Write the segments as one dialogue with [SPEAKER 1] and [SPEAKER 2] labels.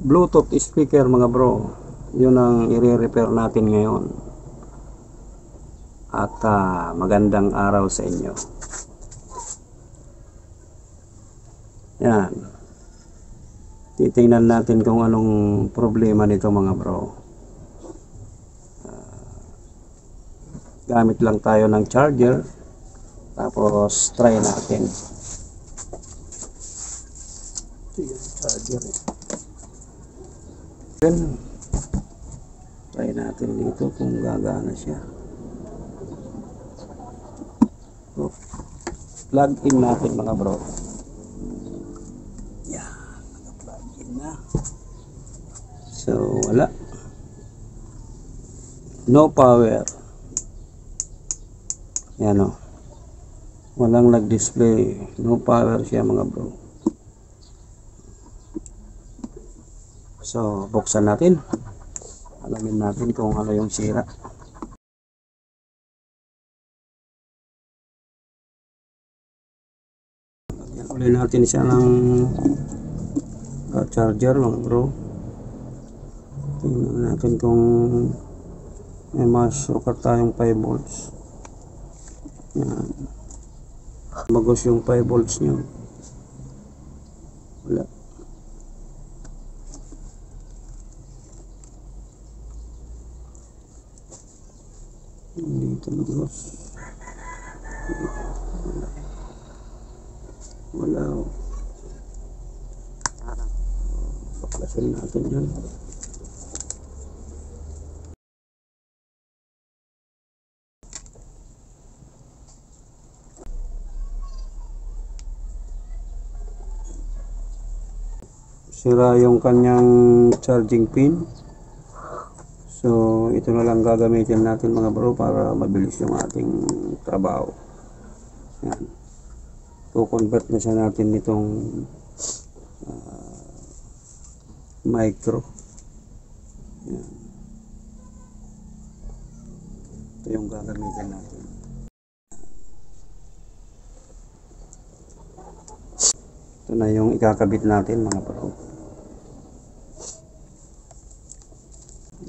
[SPEAKER 1] Bluetooth speaker mga bro, yun ang i-repair natin ngayon. At magandang araw sa inyo. Yan, titingnan natin kung anong problema nito mga bro. Gamit lang tayo ng charger, tapos try natin. Ito yung charger eh. Try natin dito kung gagana siya. Plug in natin mga bro. Yan, naka-plug in na. So wala, no power. Yan o, walang nag-display, no power siya mga bro. So buksan natin, alamin natin kung ano yung sira. Uli natin siya ng charger mga bro. Tingnan natin kung may masukat tayong 5 volts. Yan, magos yung 5 volts nyo. Wala. Dito magos. Wala. Baklasin natin yan. Sira yung kanyang charging pin. So ito na lang gagamitin natin mga bro para mabilis yung ating trabaho. Yan, to-convert na siya natin nitong micro. Yan, ito yung gagamitin natin. Ito na yung ikakabit natin mga bro.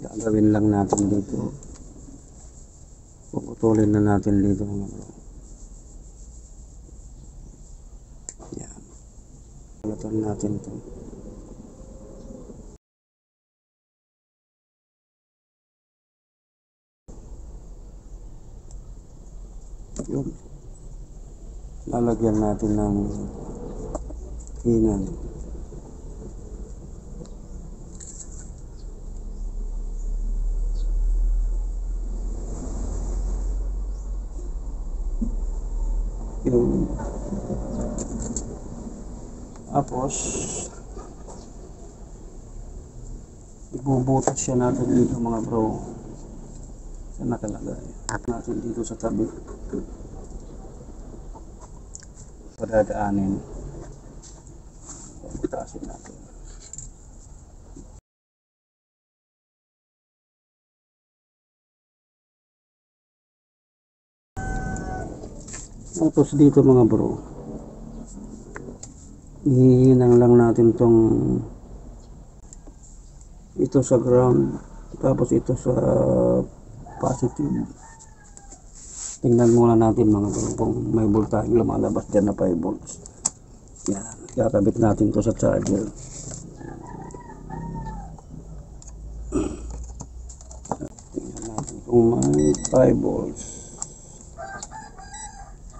[SPEAKER 1] Gagawin lang natin dito, puputulin na natin dito mga bro. Yan, pulutan natin ito. Yun, lalagyan natin ng hinan. Yun. Tapos ibubutas siya natin dito mga bro. Saan nakalagay? Natin dito sa tabi. Padadaanin. Butasin natin. Tapos dito mga bro, hihinang lang natin tong ito sa ground, tapos ito sa positive. Tingnan muna natin mga bro kung may voltage lumalabas dyan na 5 volts. Yan, kakabit natin to sa charger. Tingnan natin kung may 5 volts.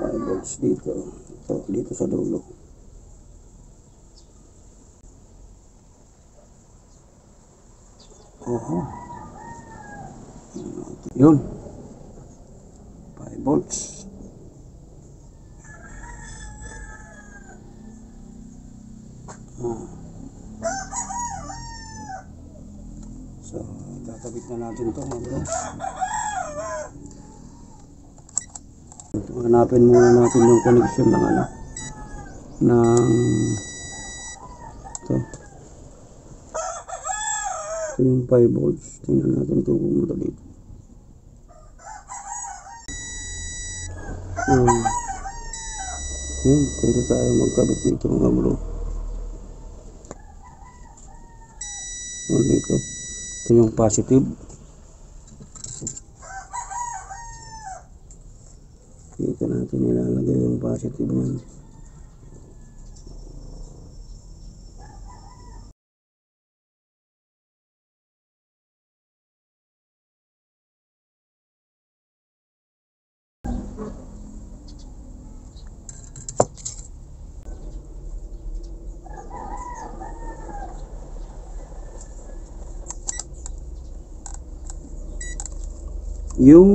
[SPEAKER 1] 5 volts dito. Ito, dito sa dulo. Oho. Yun. 5 volts. So, kakabit na natin ito mga bro. Hanapin muna natin yung connection ng ano, ng ito yung 5 volts. Tingnan natin kung pumunta dito. Yun, pwede tayo magkabit dito mga bro. dito. Ito yung positive. Dito natin ilalagay yung positive niyan. Yung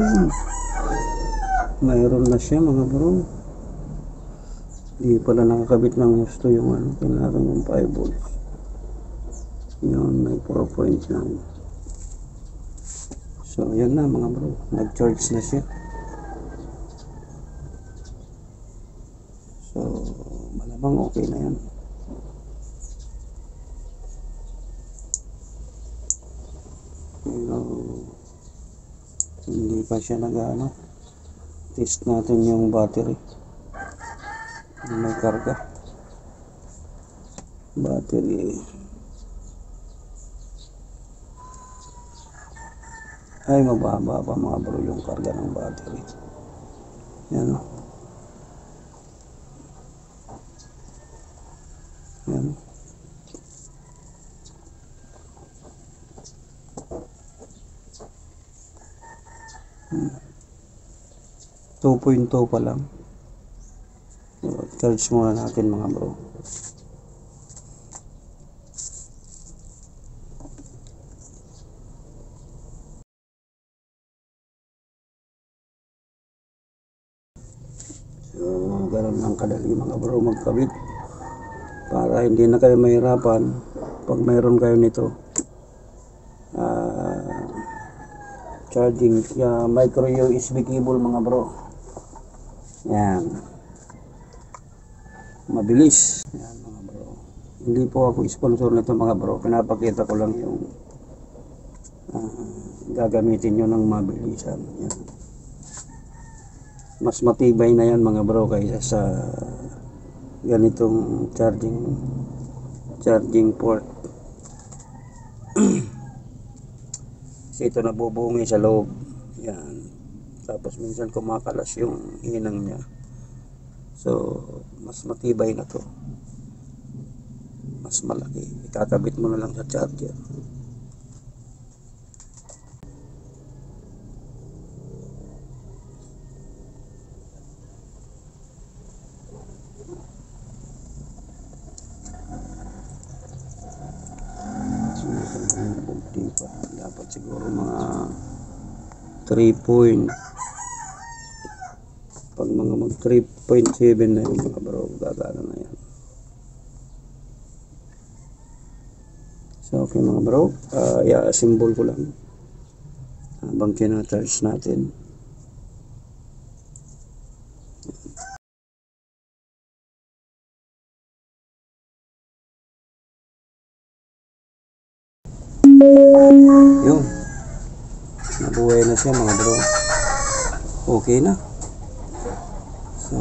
[SPEAKER 1] mayroon na siya mga bro. Di pala nakakabit ng gusto yung ano, kailangan yung 5 volts. Yun, may 4.9. So yan na mga bro, nag-charge na siya. So malamang okay na yan. Pero hindi pa siya nag-ano. Test natin yung battery. May karga. Battery. Ay, mababa pa mga bro yung karga ng battery. Yan o. Yan. 2.2 pa lang. So, charge muna natin mga bro. So ganun lang kadali mga bro magkabit, para hindi na kayo mahirapan pag mayroon kayo nito. Charging micro USB cable mga bro. Yan, mabilis. Yan mga bro, hindi po ako sponsor nito mga bro, pinapakita ko lang yung gagamitin nyo ng mabilisan. Yan, mas matibay na yan mga bro kaysa sa ganitong charging port. Kasi ito nabubungi sa loob. Yan, tapos minsan kumakalas yung hinang niya. So mas matibay na to, mas malaki. Ikakabit mo na lang sa charger. Dapat siguro mga 3 point, pag mga mag 3.7 na yun mga bro, gagana na yan. So okay mga bro, i-assemble ko lang habang kina-charge natin. Yun, nabuhay na siya mga bro, okay na. So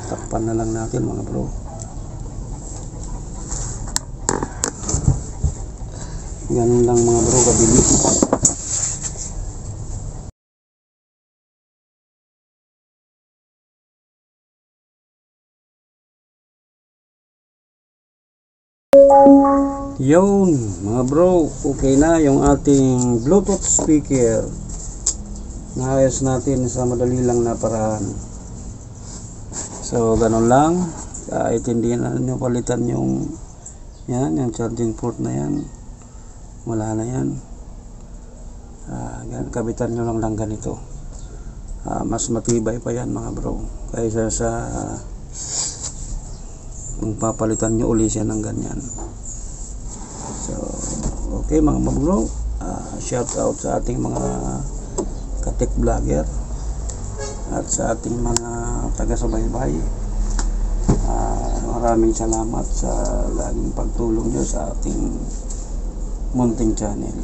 [SPEAKER 1] takpan na lang natin mga bro. Ganun lang mga bro kabilis. Yun mga bro, okay na yung ating Bluetooth speaker. Naayos natin sa madali lang na paraan. So ganun lang, kahit hindi na nyo palitan yung yung charging port na yan, wala na yan. Kabitan nyo lang ganito. Mas matibay pa yan mga bro kaysa sa kung papalitan nyo uli siya ng ganyan. So okay mga bro, shout out sa ating mga katek vlogger at sa ating mga taga-subaybay. Maraming salamat sa laging pagtulong nyo sa ating munting channel.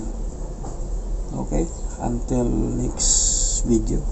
[SPEAKER 1] Okay, until next video.